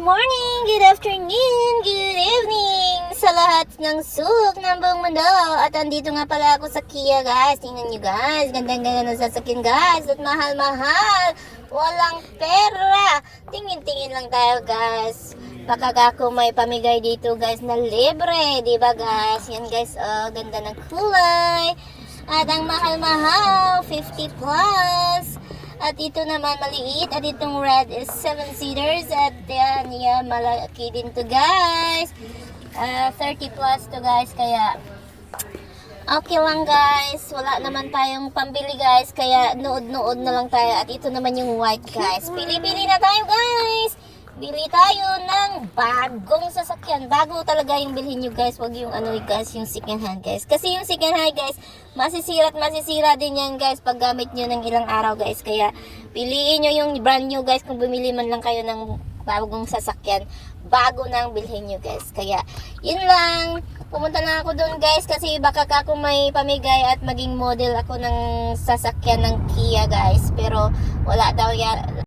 morning, good afternoon, good evening sa lahat ng sulok ng buong mundo. At andito nga pala ako sa Kia, guys. Tingnan nyo, guys. Gandang-ganda ng sasakyan, guys. At mahal-mahal. Walang pera. Tingin-tingin lang tayo, guys. Baka ako may pamigay dito, guys, na libre. Diba, guys? Yan, guys. Oh, ganda ng kulay. At ang mahal-mahal, 50 plus. At ito naman maliit. At itong red is 7-seaters. At yan, malaki din to, guys. 30 plus to, guys. Kaya okay lang, guys. Wala naman tayong pambili, guys. Kaya nood-nood na lang tayo. At ito naman yung white, guys. Pili-pili na tayo, guys. Bili tayo ng bagong sasakyan. Bago talaga yung bilhin nyo, guys. Wag yung guys, yung second hand, guys. Kasi yung second hand, guys, masisira at masisira din yan, guys, pag gamit nyo ng ilang araw, guys. Kaya piliin nyo yung brand new, guys, kung bumili man lang kayo ng bagong sasakyan. Bago nang bilhin nyo, guys. Kaya yun lang. Pumunta na ako doon, guys, kasi baka ako may pamigay at maging model ako ng sasakyan ng Kia, guys. Pero wala daw yan.